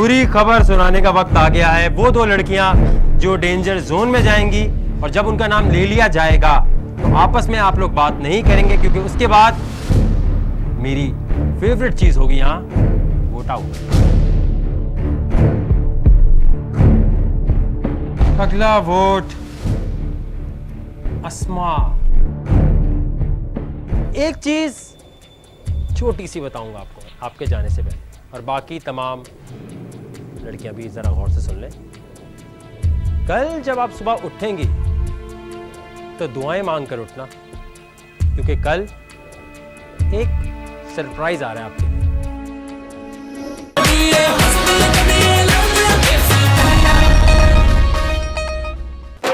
बुरी खबर सुनाने का वक्त आ गया है। वो दो लड़कियां जो डेंजर जोन में जाएंगी और जब उनका नाम ले लिया जाएगा तो आपस में आप लोग बात नहीं करेंगे, क्योंकि उसके बाद मेरी फेवरेट चीज होगी यहां, वोट आउट। अगला वोट अस्मा। एक चीज छोटी सी बताऊंगा आपको आपके जाने से पहले, और बाकी तमाम लड़कियां भी जरा गौर से सुन लें। कल जब आप सुबह उठेंगी तो दुआएं मांग कर उठना, क्योंकि कल एक सरप्राइज आ रहा है आपके लिए।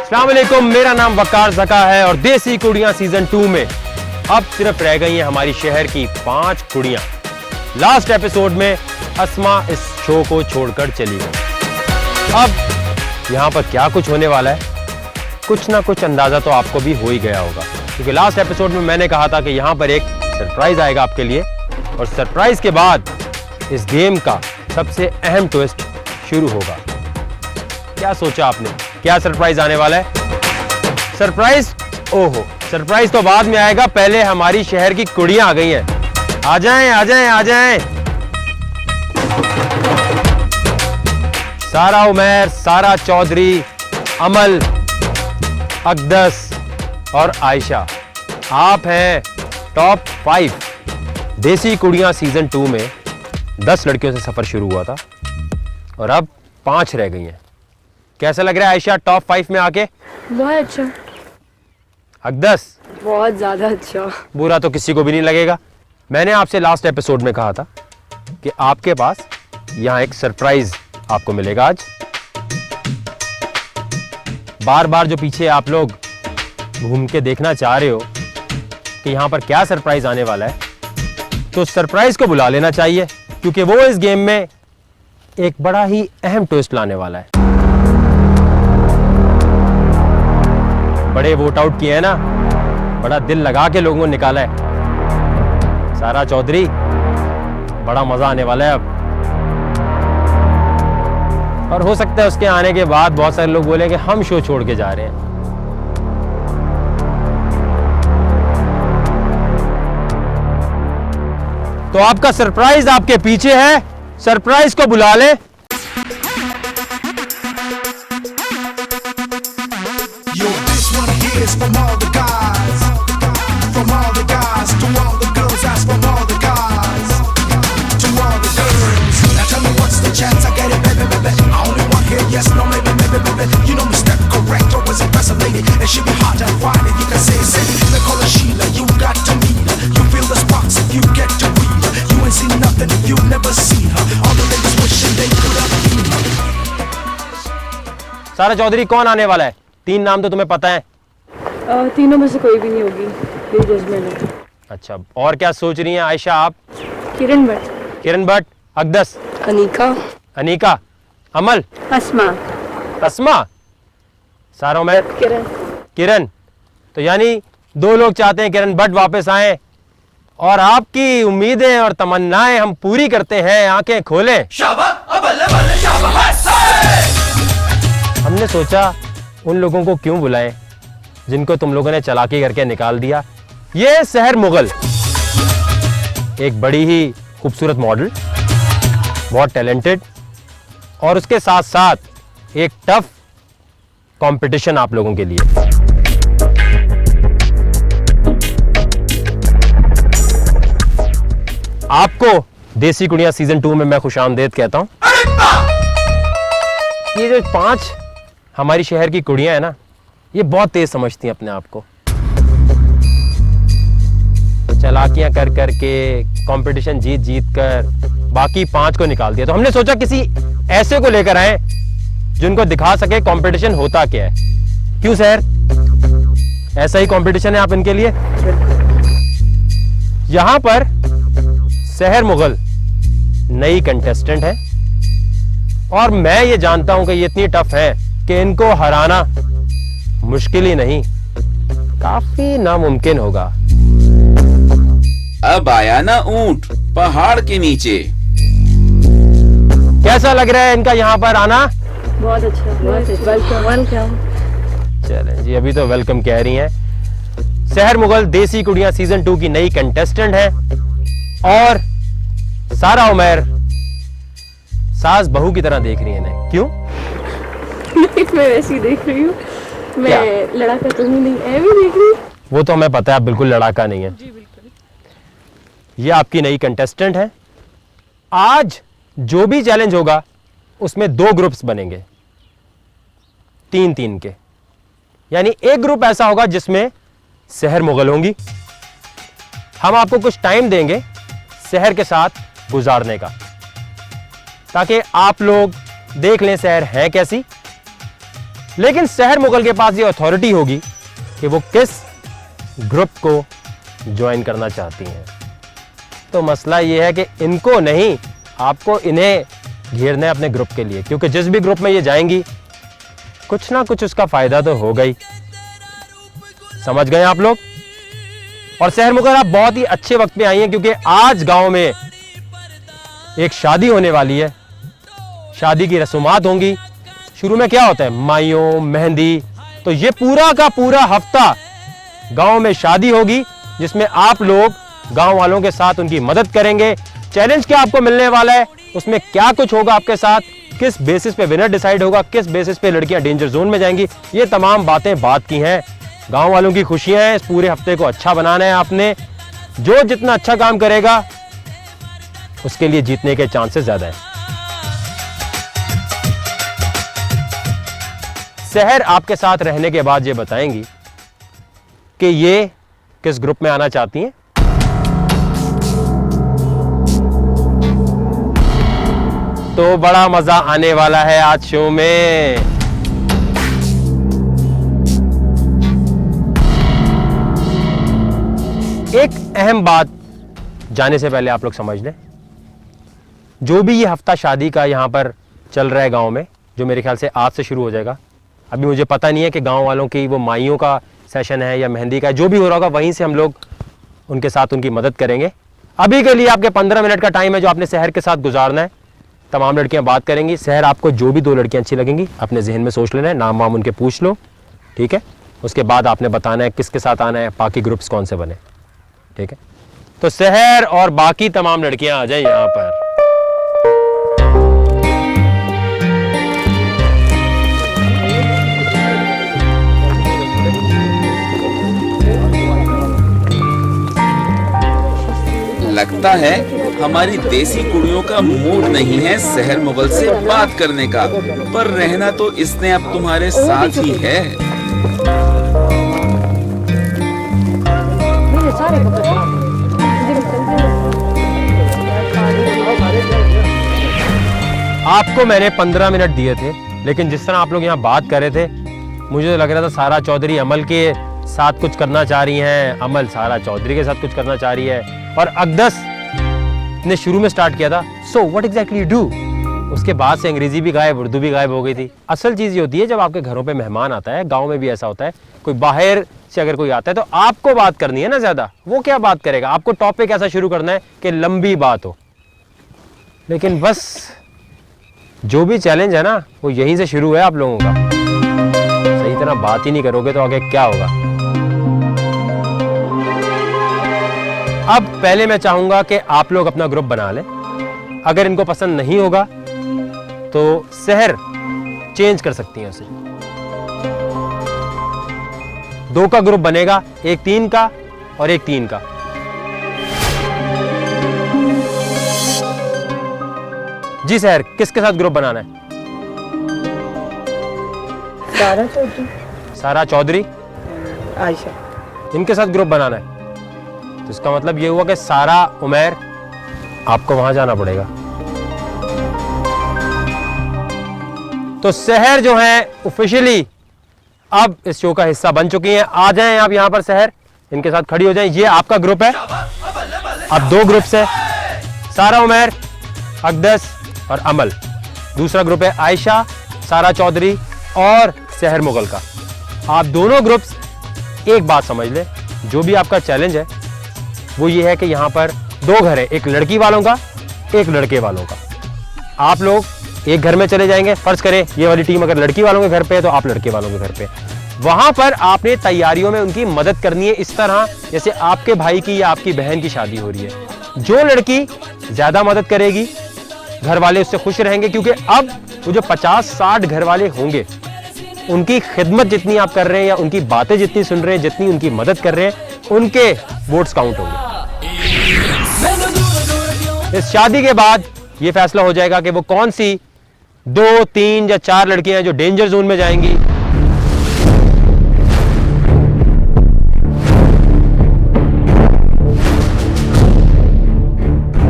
अस्सलाम वालेकुम, मेरा नाम वकार ज़का है और देसी कुड़ियां सीजन 2 में अब सिर्फ रह गई हैं हमारी शहर की 5 कुड़ियां। लास्ट एपिसोड में अस्मा इस शो को छोड़कर चली गई। अब यहां पर क्या कुछ होने वाला है, कुछ ना कुछ अंदाजा तो आपको भी हो ही गया होगा, क्योंकि लास्ट एपिसोड में मैंने कहा था कि यहां पर एक सरप्राइज आएगा आपके लिए, और सरप्राइज के बाद इस गेम का सबसे अहम ट्विस्ट शुरू होगा। क्या सोचा आपने, क्या सरप्राइज आने वाला है? सरप्राइज, ओहो, सरप्राइज तो बाद में आएगा, पहले हमारी शहर की कुड़ियां आ गई हैं। आ जाएं, आ जाएं, आ जाएं। सारा उमैर, सारा चौधरी, अमल, अकदस और आयशा, आप हैं टॉप 5। देसी कुड़ियां सीजन 2 में 10 लड़कियों से सफर शुरू हुआ था और अब 5 रह गई हैं। कैसा लग रहा है आयशा टॉप 5 में आके? बहुत अच्छा। अकदस? बहुत ज्यादा अच्छा। बुरा तो किसी को भी नहीं लगेगा। मैंने आपसे लास्ट एपिसोड में कहा था कि आपके पास यहाँ एक सरप्राइज आपको मिलेगा आज। बार बार जो पीछे आप लोग घूम के देखना चाह रहे हो कि यहाँ पर क्या सरप्राइज आने वाला है, तो सरप्राइज को बुला लेना चाहिए, क्योंकि वो इस गेम में एक बड़ा ही अहम ट्विस्ट लाने वाला है। बड़े वोट आउट किए हैं ना, बड़ा दिल लगा के लोगों को निकाला है। सारा चौधरी, बड़ा मजा आने वाला है अब, और हो सकता है उसके आने के बाद बहुत सारे लोग बोलेंगे हम शो छोड़ के जा रहे हैं। तो आपका सरप्राइज आपके पीछे है, सरप्राइज को बुला ले। From all the guys, from all the guys, to all the girls, that's from all the guys, to all the girls. Now tell me what's the chance I get it, baby, baby. I only want here, yes, no, maybe, maybe, baby. You know me, step correct, or was it fascinated? And she be hot and fine, and you can say, they call her Sheila, you got to meet her. You feel the sparks if you get to read her. You ain't seen nothing if you've never seen her. All the ladies wishing they could have been her. सारा चौधरी कौन आने वाला है? 3 नाम तो तुम्हें पता है। तीनों में से कोई भी नहीं होगी, मेरी जजमेंट है। अच्छा, और क्या सोच रही हैं आयशा आप? किरण भट्ट। किरण भट्ट, अकदस, अनीका, अनीका, अमल, अस्मा, अस्मा, सारा उमैर, किरण। किरण। तो यानी 2 लोग चाहते हैं किरण भट्ट वापस आए, और आपकी उम्मीदें और तमन्नाएं हम पूरी करते हैं। आंखें खोलें। हमने सोचा उन लोगों को क्यों बुलाएं जिनको तुम लोगों ने चालाकी करके निकाल दिया। ये सहर मुगल, एक बड़ी ही खूबसूरत मॉडल, बहुत टैलेंटेड, और उसके साथ साथ एक टफ कंपटीशन आप लोगों के लिए। आपको देसी कुड़ियां सीजन 2 में मैं खुशामदीद कहता हूं। ये जो 5 हमारी शहर की कुड़ियां हैं ना, ये बहुत तेज समझती हैं अपने आप को, तो चालाकियां कर कर के कंपटीशन जीत जीत कर बाकी 5 को निकाल दिया। तो हमने सोचा किसी ऐसे को लेकर आए जिनको दिखा सके कंपटीशन होता क्या है। क्यों सर, ऐसा ही कंपटीशन है आप इनके लिए। यहां पर सहर मुगल नई कंटेस्टेंट है, और मैं ये जानता हूं कि ये इतनी टफ है कि इनको हराना मुश्किल ही नहीं, काफी नामुमकिन होगा। अब आया ना ऊंट पहाड़ के नीचे। कैसा लग रहा है इनका यहाँ पर आना? बहुत अच्छा, बहुत अच्छा। Welcome welcome. चलें जी, अभी तो वेलकम कह रही हैं। शहर मुगल देसी कुड़ियां सीजन 2 की नई कंटेस्टेंट है और सारा उमर सास बहू की तरह देख रही है इन्हें। क्यों? मैं वैसी देख रही हूँ, मैं क्या? लड़ाका तो हूँ नहीं, ऐ भी देख रही हूँ। वो तो हमें पता है, आप बिल्कुल लड़ाका नहीं है जी बिल्कुल। ये आपकी नई कंटेस्टेंट है। आज जो भी चैलेंज होगा उसमें 2 ग्रुप्स बनेंगे, 3-3 के। यानी एक ग्रुप ऐसा होगा जिसमें शहर मुगल होंगी। हम आपको कुछ टाइम देंगे शहर के साथ गुजारने का, ताकि आप लोग देख लें शहर है कैसी। लेकिन शहर मुगल के पास ये अथॉरिटी होगी कि वो किस ग्रुप को ज्वाइन करना चाहती हैं। तो मसला ये है कि इनको नहीं, आपको इन्हें घेरना है अपने ग्रुप के लिए, क्योंकि जिस भी ग्रुप में ये जाएंगी कुछ ना कुछ उसका फायदा तो होगा ही। समझ गए आप लोग? और शहर मुगल आप बहुत ही अच्छे वक्त पे आई हैं, क्योंकि आज गांव में एक शादी होने वाली है। शादी की रस्मात होंगी। शुरू में क्या होता है? माइयों, मेहंदी। तो ये पूरा का पूरा हफ्ता गांव में शादी होगी, जिसमें आप लोग गांव वालों के साथ उनकी मदद करेंगे। चैलेंज क्या आपको मिलने वाला है, उसमें क्या कुछ होगा आपके साथ, किस बेसिस पे विनर डिसाइड होगा, किस बेसिस पे लड़कियां डेंजर जोन में जाएंगी, ये तमाम बातें बात की हैं। गांव वालों की खुशियां हैं। इस पूरे हफ्ते को अच्छा बनाना है आपने। जो जितना अच्छा काम करेगा उसके लिए जीतने के चांसेस ज्यादा हैं। शहर आपके साथ रहने के बाद ये बताएंगी कि ये किस ग्रुप में आना चाहती हैं। तो बड़ा मजा आने वाला है आज शो में। एक अहम बात जाने से पहले आप लोग समझ लें, जो भी ये हफ्ता शादी का यहां पर चल रहा है गांव में, जो मेरे ख्याल से आज से शुरू हो जाएगा। अभी मुझे पता नहीं है कि गांव वालों की वो माइयों का सेशन है या मेहंदी का, जो भी हो रहा होगा वहीं से हम लोग उनके साथ उनकी मदद करेंगे। अभी के लिए आपके 15 मिनट का टाइम है जो आपने शहर के साथ गुजारना है। तमाम लड़कियां बात करेंगी। शहर आपको जो भी 2 लड़कियां अच्छी लगेंगी अपने जहन में सोच लेना है, नाम वाम उनके पूछ लो, ठीक है। उसके बाद आपने बताना है किसके साथ आना है, बाकी ग्रुप्स कौन से बने, ठीक है। तो शहर और बाकी तमाम लड़कियां आ जाए यहां पर। लगता है हमारी देसी कुड़ियों का मूड नहीं है शहर मुगल से बात करने का, पर रहना तो इसने अब तुम्हारे साथ ही है। आपको मैंने 15 मिनट दिए थे, लेकिन जिस तरह आप लोग यहाँ बात कर रहे थे, मुझे तो लग रहा था सारा चौधरी अमल के साथ कुछ करना चाह रही हैं, अमल सारा चौधरी के साथ कुछ करना चाह रही है, और अकदस ने शुरू में स्टार्ट किया था so what exactly you do. उसके बाद से अंग्रेजी भी गायब, उर्दू भी गायब हो गई थी। असल चीज ये होती है जब आपके घरों पे मेहमान आता है, गांव में भी ऐसा होता है, कोई बाहर से अगर कोई आता है तो आपको बात करनी है ना ज्यादा। वो क्या बात करेगा, आपको टॉपिक ऐसा शुरू करना है कि लंबी बात हो। लेकिन बस जो भी चैलेंज है ना वो यहीं से शुरू है आप लोगों का। सही तरह बात ही नहीं करोगे तो आगे क्या होगा। अब पहले मैं चाहूंगा कि आप लोग अपना ग्रुप बना लें। अगर इनको पसंद नहीं होगा तो शहर चेंज कर सकती हैं उसे। 2 का ग्रुप बनेगा, एक 3 का और एक 3 का। जी शहर, किसके साथ ग्रुप बनाना है? सारा चौधरी, सारा चौधरी, आयशा। इनके साथ ग्रुप बनाना है। तो इसका मतलब ये हुआ कि सारा उमैर आपको वहां जाना पड़ेगा। तो शहर जो है ऑफिशियली अब इस शो का हिस्सा बन चुकी हैं। आ जाएं आप यहां पर शहर, इनके साथ खड़ी हो जाएं। ये आपका ग्रुप है। अब 2 ग्रुप्स है, सारा उमैर, अकदस और अमल। दूसरा ग्रुप है आयशा, सारा चौधरी और शहर मुगल का। आप दोनों ग्रुप्स एक बात समझ ले, जो भी आपका चैलेंज है वो ये है कि यहां पर 2 घर है, एक लड़की वालों का, एक लड़के वालों का। आप लोग एक घर में चले जाएंगे, फर्ज करें ये वाली टीम अगर लड़की वालों के घर पे है तो आप लड़के वालों के घर पे, वहां पर आपने तैयारियों में उनकी मदद करनी है, इस तरह जैसे आपके भाई की या आपकी बहन की शादी हो रही है। जो लड़की ज्यादा मदद करेगी घर वाले उससे खुश रहेंगे, क्योंकि अब वो जो 50-60 घर वाले होंगे उनकी खिदमत जितनी आप कर रहे हैं या उनकी बातें जितनी सुन रहे हैं, जितनी उनकी मदद कर रहे हैं, उनके वोट्स काउंट होंगे। इस शादी के बाद ये फैसला हो जाएगा कि वो कौन सी 2, 3 या 4 लड़कियां हैं जो डेंजर जोन में जाएंगी।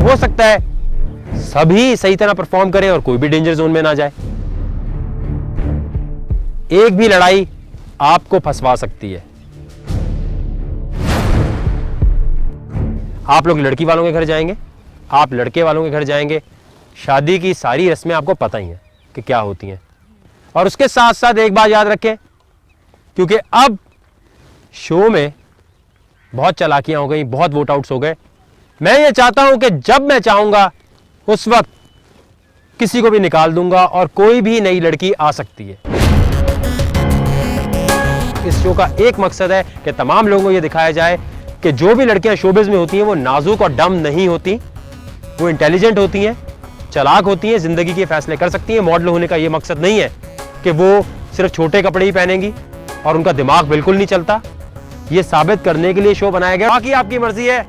हो सकता है सभी सही तरह परफॉर्म करें और कोई भी डेंजर जोन में ना जाए। एक भी लड़ाई आपको फंसवा सकती है। आप लोग लड़की वालों के घर जाएंगे, आप लड़के वालों के घर जाएंगे। शादी की सारी रस्में आपको पता ही हैं कि क्या होती हैं। और उसके साथ साथ एक बात याद रखें, क्योंकि अब शो में बहुत चालाकियां हो गई, बहुत वोट आउट्स हो गए। मैं ये चाहता हूं कि जब मैं चाहूंगा उस वक्त किसी को भी निकाल दूंगा और कोई भी नई लड़की आ सकती है। इस शो का एक मकसद है कि तमाम लोगों को यह दिखाया जाए कि जो भी लड़कियां शोबिज़ में होती हैं वो नाजुक और डम नहीं होती, वो इंटेलिजेंट होती हैं, चालाक होती हैं, जिंदगी के फैसले कर सकती हैं। मॉडल होने का ये मकसद नहीं है कि वो सिर्फ छोटे कपड़े ही पहनेंगी और उनका दिमाग बिल्कुल नहीं चलता। ये साबित करने के लिए शो बनाया गया। बाकी आपकी मर्जी है।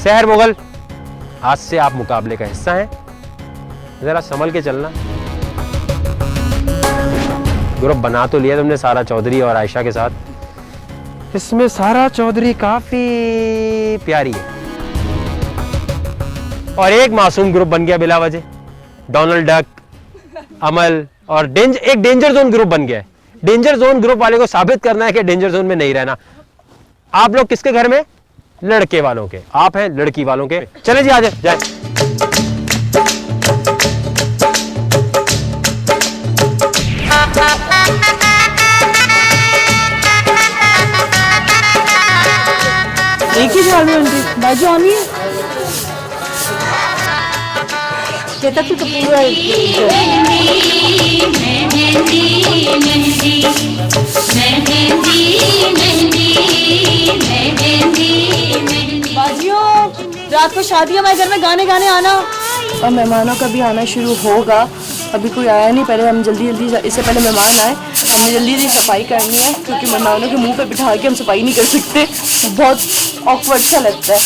सहर मुगल, आज से आप मुकाबले का हिस्सा हैं, जरा संभल के चलना। ग्रुप बना तो लिया तुमने सारा चौधरी और आयशा के साथ। इसमें सारा चौधरी काफी प्यारी है और एक मासूम ग्रुप बन गया बिला वजह। डोनाल्ड डक, अमल और एक डेंजर जोन ग्रुप बन गया है। डेंजर जोन ग्रुप वाले को साबित करना है कि डेंजर जोन में नहीं रहना। आप लोग किसके घर में? लड़के वालों के। आप हैं लड़की वालों के। चले जी, आ जाए। एक ही झाड़ू आंटी, बाजू आनी है। कहता तू तो पूरा बाजियों, रात को शादी हमारे घर में गाने गाने आना। और मेहमानों का भी आना शुरू होगा। अभी कोई आया नहीं, पहले हम जल्दी इससे पहले मेहमान आए, हमने जल्दी सफाई करनी है, क्योंकि मेहमानों के मुंह पे बिठा के हम सफाई नहीं कर सकते, बहुत ऑकवर्ड सा लगता है।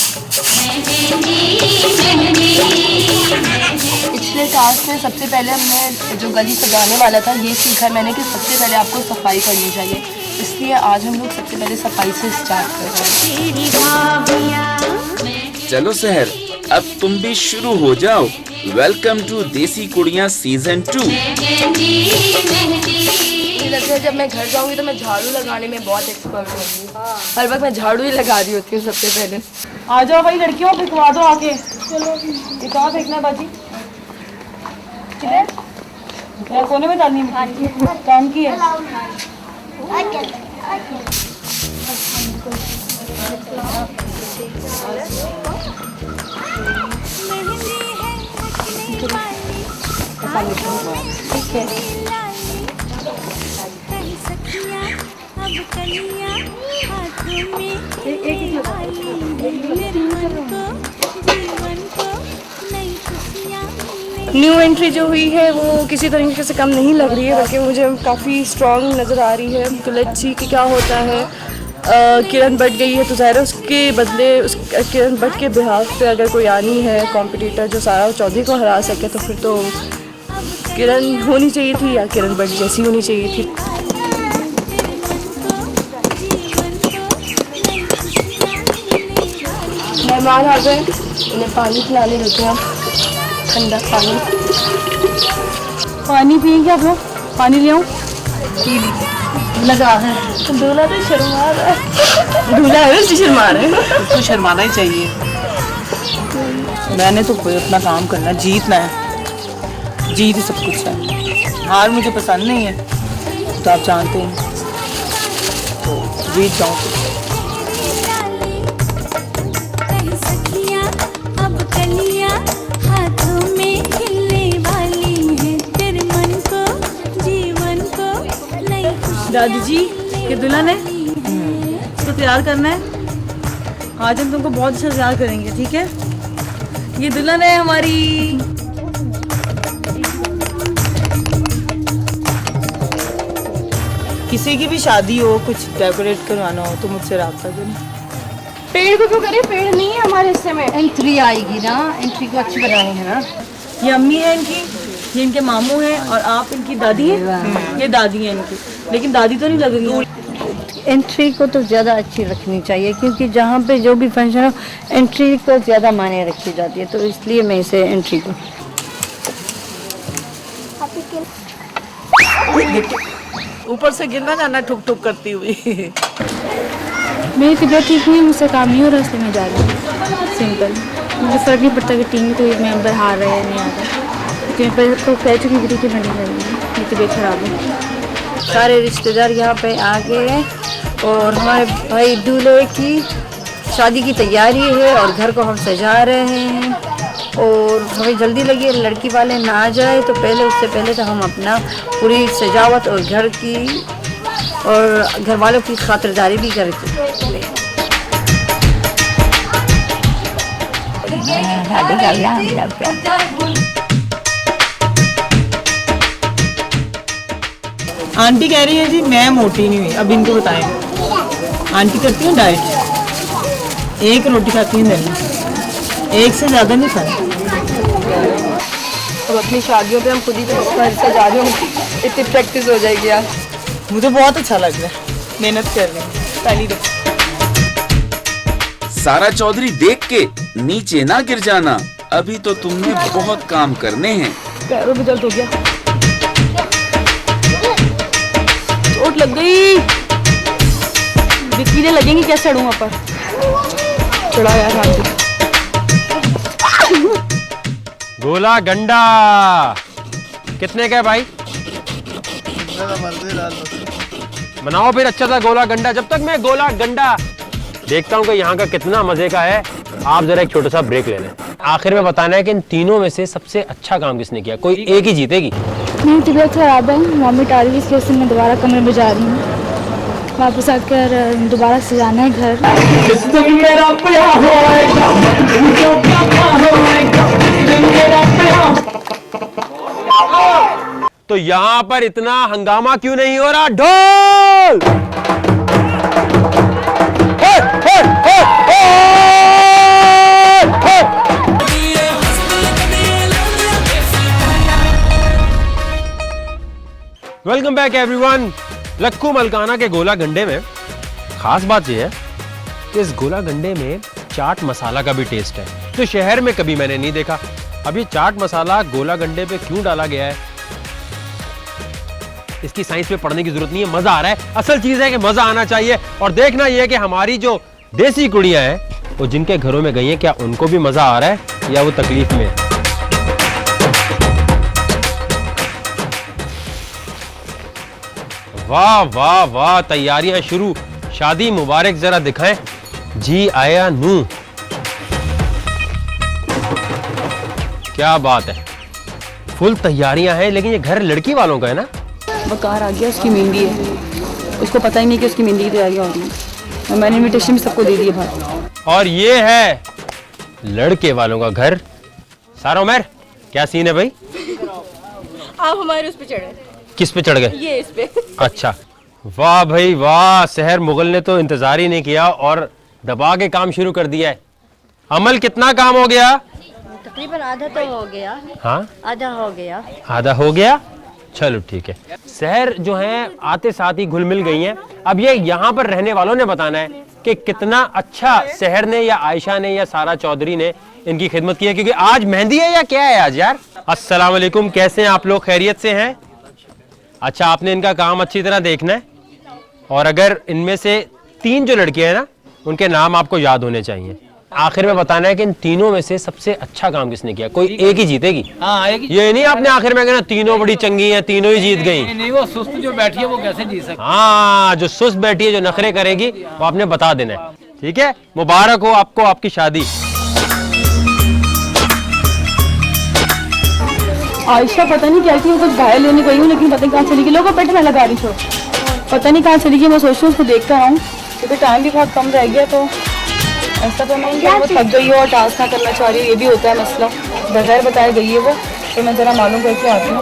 पिछले टास्क में सबसे पहले हमने जो गली सजाने वाला था ये सीखा मैंने कि सबसे पहले आपको सफाई करनी चाहिए, इसलिए आज हम लोग सबसे पहले सफाई से स्टार्ट कर रहे हैं। चलो सहर, अब तुम भी शुरू हो जाओ। वेलकम टू देसी कुड़ियां सीजन 2। लगता है जब मैं घर जाऊंगी तो मैं झाड़ू लगाने में बहुत एक्सपर्ट होंगी। हर वक्त मैं झाड़ू ही लगा रही होती हूँ सबसे पहले। आ जाओ भाई लड़कियों, फेंकवा दो आके। चलो ये कहाँ फेंकना है बाजी? कोने में डालनी है, काम की है। ठीक है। न्यू एंट्री जो हुई है वो किसी तरीके से कम नहीं लग रही है, बल्कि मुझे काफ़ी स्ट्रॉन्ग नज़र आ रही है। तो लेट्स सी कि क्या होता है। किरण बढ़ गई है तो ज़ाहिर है उसके बदले किरण बढ़ के बिहाफ पे अगर कोई आनी है कॉम्पिटिटर जो सारा चौधरी को हरा सके तो फिर तो किरण होनी चाहिए थी या किरण बढ़ जैसी होनी चाहिए थी। मेहमान आ गए, उन्हें पानी पिलाने देते हैं, ठंडा पानी। पानी पिएंगे आप लोग? पानी ले आऊँ? लगा है दूल्हा तो शर्मा रहा है। दूल्हा है उससे शर्मा रहा है। तो शर्माना ही चाहिए। मैंने तो कोई अपना काम करना, जीतना है, जीत ही सब कुछ है। हार मुझे पसंद नहीं है तो आप जानते हैं, तो जीत जाऊँ। अब कलियां हाथों में खिलने वाली दादी जी ये दुल्हन है, इसको तैयार करना है। आज हम तुमको बहुत अच्छा तैयार करेंगे, ठीक है। ये दुल्हन है हमारी। किसी की भी शादी हो, कुछ डेकोरेट करवाना हो तो मुझसे रब्ता करें। पेड़ को क्यों करें, पेड़ नहीं है हमारे हिस्से में। एंट्री आएगी ना, एंट्री को अच्छी बनानी है ना। ये अम्मी है इनकी, ये इनके मामू हैं और आप इनकी दादी हैं। ये दादी हैं इनकी, लेकिन दादी तो नहीं लग रही। एंट्री को तो ज़्यादा अच्छी रखनी चाहिए, क्योंकि जहाँ पे जो भी फंक्शन हो एंट्री को ज़्यादा मायने रखी जाती है, तो इसलिए मैं इसे एंट्री को। ऊपर से गिरना जाना ठुक ठुक करती हुई। मेरी तबीयत ठीक नहीं है, मुझसे काम नहीं हो रहा, इसलिए मैं जा रही हूँ। सिंपल, मुझे फ़र्क नहीं पड़ता कि टीम कोई मेंबर हार रहा है नहीं आ रहा, क्योंकि मैं तो कह चुकी थी कि मैं नहीं करूँगी, मेरी तबीयत ख़राब है। सारे रिश्तेदार यहाँ पे आ गए हैं और हमारे भाई दूल्हे की शादी की तैयारी है और घर को हम सजा रहे हैं। और हमें जल्दी लगी है, लड़की वाले ना आ जाए तो पहले, उससे पहले तो हम अपना पूरी सजावट और घर की और घर वालों की खातिरदारी भी करते हैं। आंटी कह रही है जी मैं मोटी नहीं हुई, अब इनको बताएं। आंटी करती हूँ डाइट, 1 रोटी खाती हूँ दिन में, 1 से ज़्यादा नहीं खाती। अब अपनी शादियों पे हम खुद ही तो अपना हिस्सा जा रहे हो, इतनी प्रैक्टिस हो जाएगी यार। मुझे बहुत अच्छा लग रहा है, मेहनत कर रही हूँ पहली दफा। सारा चौधरी देख के नीचे ना गिर जाना, अभी तो तुमने बहुत काम करने हैं। पैरों में दर्द हो गया, चोट लग गई, बिकीने लगेंगी, कैसे चढ़ूं वहाँ पर। चढ़ा यार हाथ। गोला गंडा कितने का है भाई? बनाओ फिर अच्छा सा गोला गंडा। जब तक मैं गोला गंडा देखता हूँ कि यहाँ का कितना मजे का है, आप जरा एक छोटा सा ब्रेक ले लें। आखिर में बताना है कि इन तीनों में से सबसे अच्छा काम किसने किया, कोई एक ही जीतेगी। मेरी तबीयत ख़राब है, वॉमिट आ रही है, इसलिए से मैं दोबारा कमरे में जा रही हूँ। वापस आकर दोबारा सजाना है घर। तो यहाँ पर इतना हंगामा क्यों नहीं हो रहा? ढोल! हे, हे, हे, हे, हे! Welcome back everyone. लक्कू मलकाना के गोला गंडे में खास बात यह है कि इस गोला गंडे में चाट मसाला का भी टेस्ट है, जो शहर में कभी मैंने नहीं देखा। अब ये चाट मसाला गोला गंडे पे क्यों डाला गया है, इसकी साइंस पे पढ़ने की जरूरत नहीं है, मजा आ रहा है। असल चीज है कि मजा आना चाहिए। और देखना यह है कि हमारी जो देसी कुड़ियां हैं वो जिनके घरों में गई हैं, क्या उनको भी मजा आ रहा है या वो तकलीफ में। वाह वाह वाह, तैयारियां शुरू, शादी मुबारक। जरा दिखाएं जी आया नू, क्या बात है, फुल तैयारियां हैं। लेकिन ये घर लड़की वालों का है ना? वकार आ गया, उसकी मेहंदी है, उसको पता ही नहीं कि उसकी मेहंदी की तैयारियां हो रही हैं। मैंने इनविटेशन भी सबको दे दी है बाहर। और ये है लड़के वालों का घर। सारा उमर, क्या सीन है भाई? आप हमारे उस पे चढ़े। किस पे चढ़ गए? ये इस पे। अच्छा, वाह भाई वाह, शहर मुगल ने तो इंतजार ही नहीं किया और दबा के काम शुरू कर दिया है। अमल, कितना काम हो गया? तकरीबन आधा तो हो गया। हाँ, आधा हो गया। आधा हो गया, चलो ठीक है। शहर जो है आते साथ ही घुल मिल गई हैं। अब ये यहाँ पर रहने वालों ने बताना है कि कितना अच्छा शहर ने या आयशा ने या सारा चौधरी ने इनकी खिदमत की है, क्योंकि आज मेहंदी है या क्या है आज यार। अस्सलाम वालेकुम, कैसे हैं आप लोग? खैरियत से हैं? अच्छा, आपने इनका काम अच्छी तरह देखना है और अगर इनमें से 3 जो लड़कियां हैं ना, उनके नाम आपको याद होने चाहिए। आखिर में बताना है कि इन तीनों में से सबसे अच्छा काम किसने किया, कोई एक ही जीतेगी। हाँ, ये नहीं आपने आखिर में कहना तीनों बड़ी चंगी हैं, तीनों ही जीत गई। नहीं, वो सुस्त जो बैठी है वो कैसे जीत सकती? हाँ, जो सुस्त बैठी है, जो नखरे करेगी, वो आपने बता देना है, ठीक है? मुबारक हो आपको आपकी शादी। आयशा पता नहीं क्या की, वो कुछ घायल लेने गई हूँ, लेकिन पता नहीं कहाँ चली गई। लोगों पेट में लगा रही थी। पता नहीं कहाँ चली गई, मैं सोच रही हूँ उसको देखकर आऊँ क्योंकि टाइम भी बहुत कम रह गया। तो ऐसा तो नहीं है वो थक गई हो और टास्क ना करना चाह रही है, ये भी होता है मसला। बगैर बताए गई है वो, तो मैं ज़रा मालूम करके आती हूँ।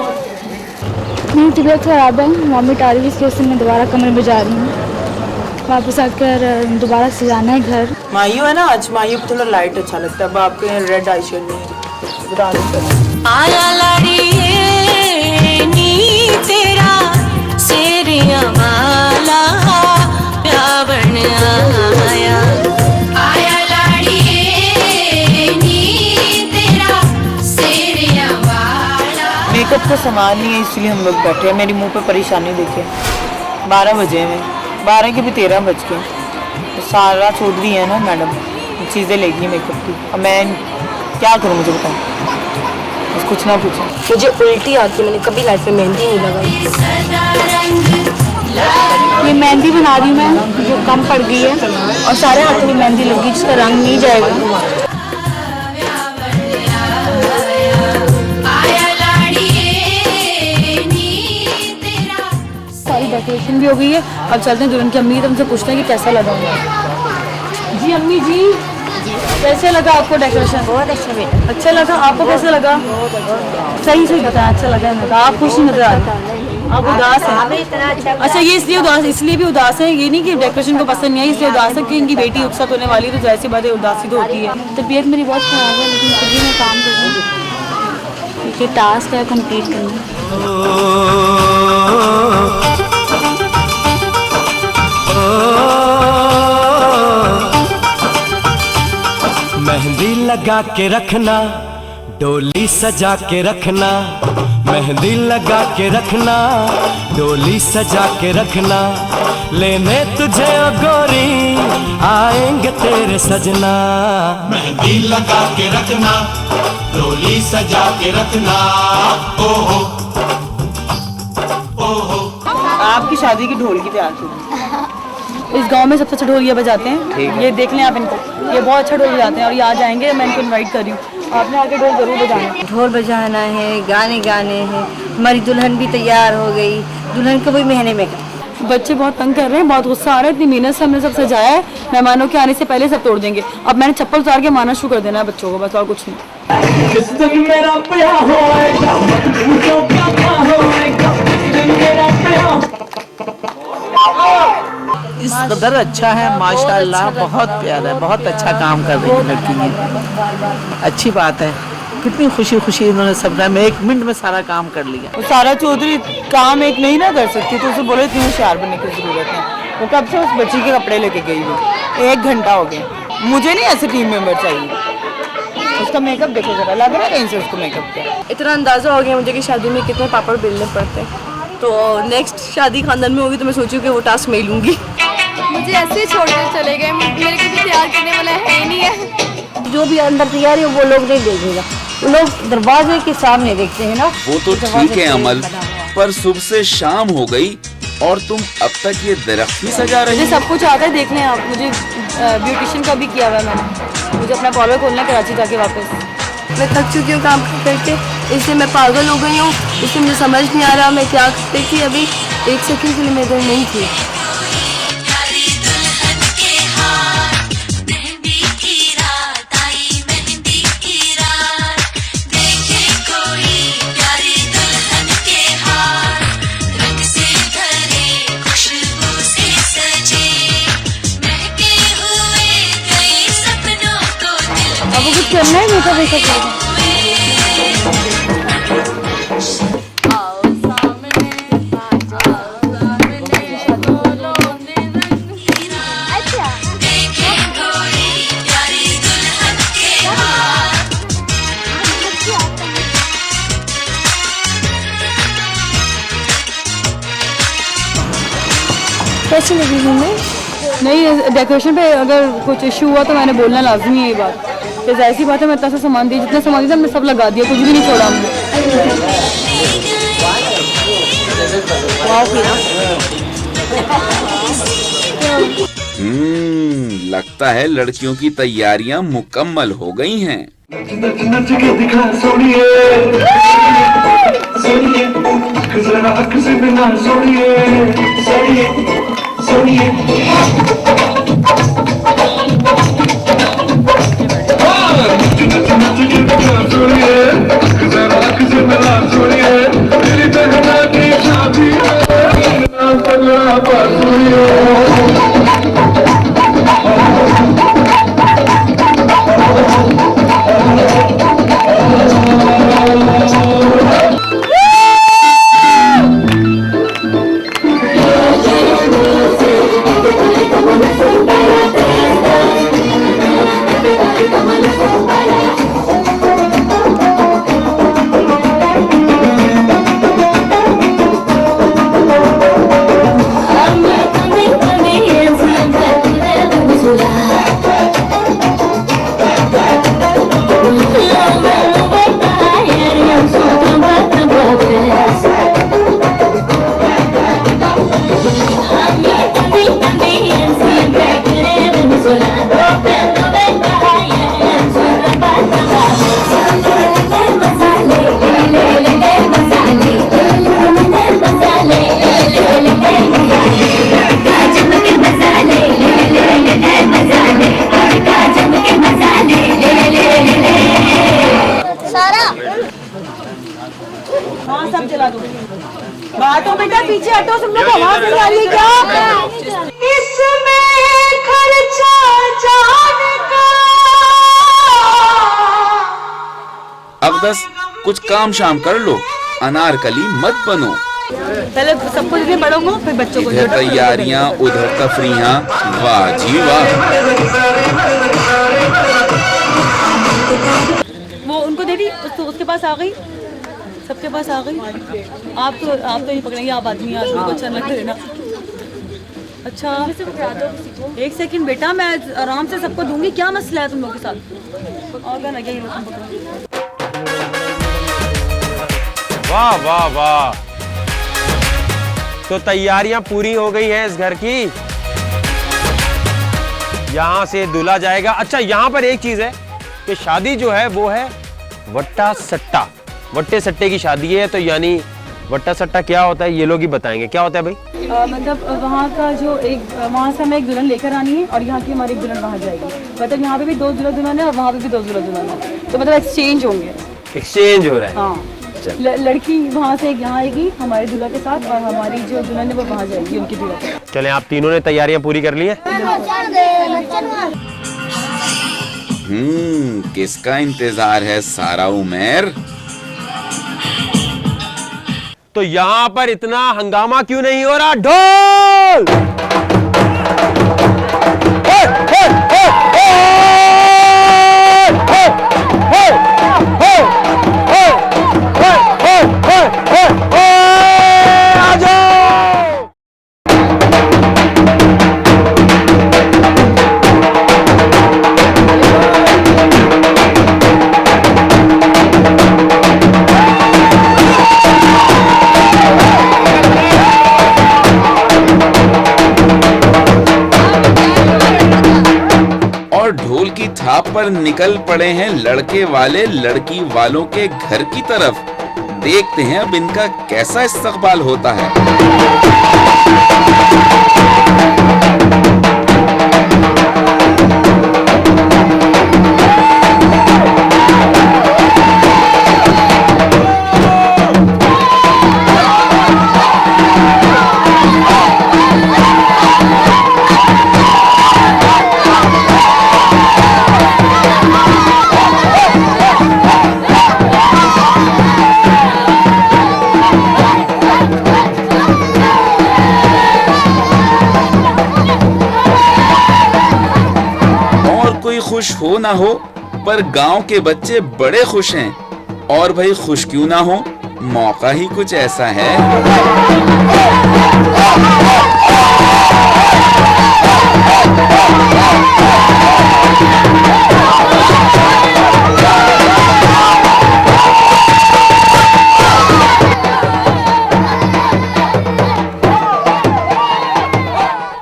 मेरी तबीयत ख़राब है, वॉमिट आ रही है, इसकी वजह से मैं दोबारा कमरे में जा रही हूँ। वापस आकर दोबारा सजाना है घर। मायू है ना, आज मायू को थोड़ा लाइट अच्छा लगता है। अब आपके रेड आई शेड नहीं बता दें। आया लाड़िए नी तेरा सेरिया वाला प्यावन आया। आया लाड़िए नी तेरा सेरिया वाला। मेकअप का सामान नहीं है इसलिए हम लोग बैठे हैं। मेरी मुंह पे परेशानी देखिए, 12 बजे हैं, 12 के भी 13 बज गए। तो सारा चौधरी है ना मैडम, चीज़ें लेगी मेकअप की। अब मैं क्या करूँ, मुझे बताओ, बस कुछ ना पूछो। मुझे उल्टी आती है, मैंने कभी लाइफ में मेहंदी नहीं लगाई। ये मेहंदी बना रही हूँ मैं, जो कम पड़ गई है और सारे हाथों में मेहंदी लगी जिसका रंग नहीं जाएगा। डेकोरेशन भी हो गई है। अब चलते हैं दुल्हन की अम्मी, तो हमसे पूछते हैं कि कैसा लगा। जी अम्मी जी, कैसे लगा आपको डेकोरेशन? बहुत अच्छा बेटा। अच्छा लगा, आपको कैसा लगा? सही सही बताया, अच्छा लगा है। आप खुश नजर आ रहे हैं, आप उदास हैं। अच्छा, ये इसलिए उदास, इसलिए भी उदास है, ये नहीं कि डेकोरेशन को पसंद नहीं है, इसलिए उदास है कि इनकी बेटी रुखसत होने वाली है, तो जैसी बात है उदासी तो होती है। तबीयत मेरी बहुत ख़राब है, लेकिन फिर भी मैं काम कर रही हूँ क्योंकि टास्क है कंप्लीट करना। मेहंदी लगा के रखना, डोली सजा के रखना, मेहंदी लगा के रखना, डोली सजा के रखना, लेने तुझे ओ गोरी आएंगे तेरे सजना। मेहंदी लगा के रखना, डोली सजा के रखना, ओहो ओहो। आपकी शादी की ढोल की तैयार थी। इस गांव में सबसे अच्छा ढोल ये बजाते हैं, ये देख लें आप इनको, ये बहुत अच्छा ढोल बजाते हैं और ये आ जाएंगे। मैं इनको इनवाइट कर रही हूँ, आपने आके ढोल जरूर बजाना। ढोल बजाना है, गाने गाने हैं। हमारी दुल्हन भी तैयार हो गई, दुल्हन को भी महीने में। बच्चे बहुत तंग कर रहे हैं, बहुत गुस्सा आ रहा है, इतनी मेहनत से हमने सब सजाया है, मेहमानों के आने से पहले सब तोड़ देंगे। अब मैंने चप्पल उतार के मारना शुरू कर देना है बच्चों को, बस और कुछ नहीं। जिस दिन मेरा प्यार होएगा, मुझे क्या होएगा, जिस दिन मेरा प्यार। इस कदर अच्छा है माशाल्लाह, बहुत प्यारा है, बहुत अच्छा काम कर रही है लड़की ने। अच्छी बात है, कितनी खुशी खुशी इन्होंने सब टाइम 1 मिनट में सारा काम कर लिया। वो सारा चौधरी काम एक नहीं ना कर सकती, तो उसे बोले इतनी होशियार बनने की जरूरत है। वो कब से उस बच्ची के कपड़े लेके गई हुई, 1 घंटा हो गया। मुझे नहीं ऐसे टीम मेंबर चाहिए। उसका मेकअप देखो जरा, लग रहा है कहीं से उसको मेकअप किया। इतना अंदाजा हो गया मुझे कि शादी में कितने पापड़ बेलने पड़ते हैं, तो नेक्स्ट शादी खानदान में होगी तो मैं सोचूं कि वो टास्क मैं लूँगी। मुझे ऐसे ही छोड़ कर चले गए, मेरे को भी तैयार करने वाला है ही नहीं है। जो भी अंदर तैयार है वो लोग नहीं देखेगा, वो लोग दरवाजे के सामने देखते हैं ना। वो तो ठीक है अमल, पर सुबह से शाम हो गई और तुम अब तक ये दरख्त ही सजा रही मुझे हो। सब कुछ आता है, देख लें आप। मुझे ब्यूटिशियन का भी किया हुआ है मैंने, मुझे अपना पार्लर खोलना है कराची जाके वापस। मैं थक चुकी हूँ काम करके, इससे मैं पागल हो गई हूँ, इससे मुझे समझ नहीं आ रहा मैं क्या करती थी। अभी 1 सेकंड के लिए मैं इधर नहीं थी। अब कुछ करना है मेकअप वेकअप करना। कैसी लगी हूँ मैं? नहीं, डेकोरेशन पे अगर कुछ इशू हुआ तो मैंने बोलना लाजमी है ये बात। तो ऐसी बात है, मैं इतना सा सामान दी, जितना सामान दिया मैंने सब लगा दिया, कुछ भी नहीं छोड़ा हमने। लगता है लड़कियों की तैयारियां मुकम्मल हो गई हैं। नच के दिखा सोनिए सोनिए जरा अख से बिना सोनिए सोनिए सोनिए नच के दिखा सोनिए जरा अख से बिना सोनिए मेरी बहना की शादी है नाम पगला पर सोनिए बातों बेटा पीछे हटो, तुम लोग आवाज नहीं आ रही है क्या? इसमें खर्चा जाने का। अब बस कुछ काम शाम कर लो, अनारकली मत बनो। पहले सबको जितने बड़ों को फिर बच्चों को। इधर तैयारियां उधर तफरीहां, वाह जी वाह। वो उनको दे दी, उसके पास आ गई, सबके पास आ गई। आप तो नहीं पकड़ेंगे, आप आदमी को अच्छा लग रहे ना। अच्छा एक सेकंड बेटा, मैं आराम से सबको दूंगी, क्या मसला है तुम लोगों के साथ? और ना क्या वाह वाह वाह। तो तैयारियां पूरी हो गई हैं इस घर की। यहां से दूल्हा जाएगा। अच्छा यहाँ पर एक चीज है कि शादी जो है वो है वट्टा सट्टा, वट्टे सट्टे की शादी है। तो यानी वट्टा सट्टा क्या होता है ये लोग ही बताएंगे। क्या होता है भाई? मतलब वहाँ का जो वहाँ से हमें एक दुल्हन लेकर आनी है और यहाँ की हमारी एक दुल्हन वहाँ जाएगी। मतलब यहाँ पे भी 2 दूल्हा दुल्हन है और वहाँ पे भी 2 दूल्हा दुल्हन है। तो मतलब एक्सचेंज होंगे। एक्सचेंज हो रहा है। हाँ, लड़की वहाँ से यहाँ आएगी हमारे दूल्हा के साथ और हमारी जो दुल्हन है वो वहाँ जाएगी उनकी दूल्हा। चले, आप तीनों ने तैयारियां पूरी कर ली हैं? किसका इंतजार है सारा उमेर? तो यहां पर इतना हंगामा क्यों नहीं हो रहा? ढोल! आ जाओ! ढोल की थाप पर निकल पड़े हैं लड़के वाले लड़की वालों के घर की तरफ। देखते हैं अब इनका कैसा इस्तकबाल होता है। खुश हो ना हो पर गांव के बच्चे बड़े खुश हैं। और भाई खुश क्यों ना हो, मौका ही कुछ ऐसा है।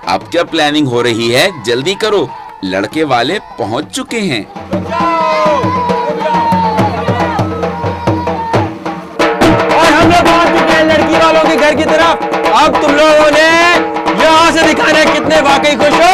अब क्या प्लानिंग हो रही है? जल्दी करो, लड़के वाले पहुंच चुके हैं। शहर की तरफ। अब तुम लोगों ने यहां से दिखाना है कितने वाकई खुश हो।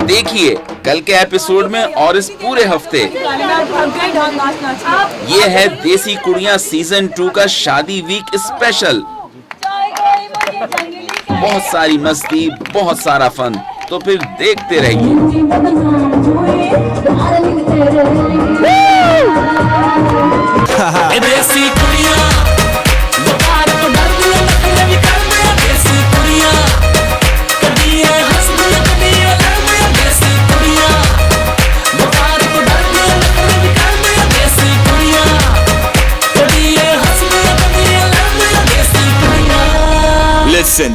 देखिए कल के एपिसोड में और इस पूरे हफ्ते। ये है देसी कुड़ियां सीजन 2 का शादी वीक स्पेशल। बहुत सारी मस्ती, बहुत सारा फन, तो फिर देखते रहिए। देसी कुड़ियां बुखार को डर दिया नखरे भी कर दिया। देसी कुड़ियां कभी ये हंस दिया कभी ये लड़ दिया। देसी कुड़ियां बुखार को डर दिया नखरे भी कर दिया। देसी कुड़ियां कभी ये हंस दिया कभी ये लड़ दिया। देसी कुड़ियां। Listen,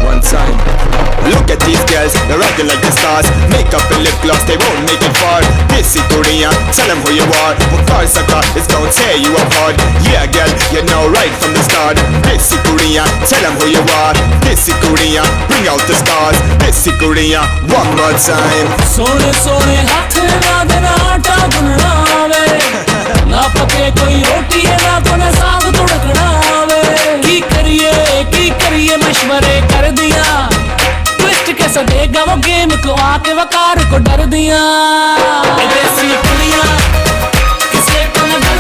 one time. Look at these girls, they're acting like the stars. Makeup and lip gloss, they won't make it far. Desi Korea, tell them who you are. Wakar Saka is gonna tear you apart. Yeah, girl, you know right from the start. Desi Korea, tell them who you are. Desi Korea, bring out the stars. Desi Korea, one more time. सोने सोने हाथ ना देना आटा गुनना वे, ना पके कोई रोटी है ना कोने साग तुड़कना वे। की करिए मशवरे कर दिया, ट्विस्ट कैसे देगा वो गेम को आके वकार को डर दिया। देसी कुड़ियां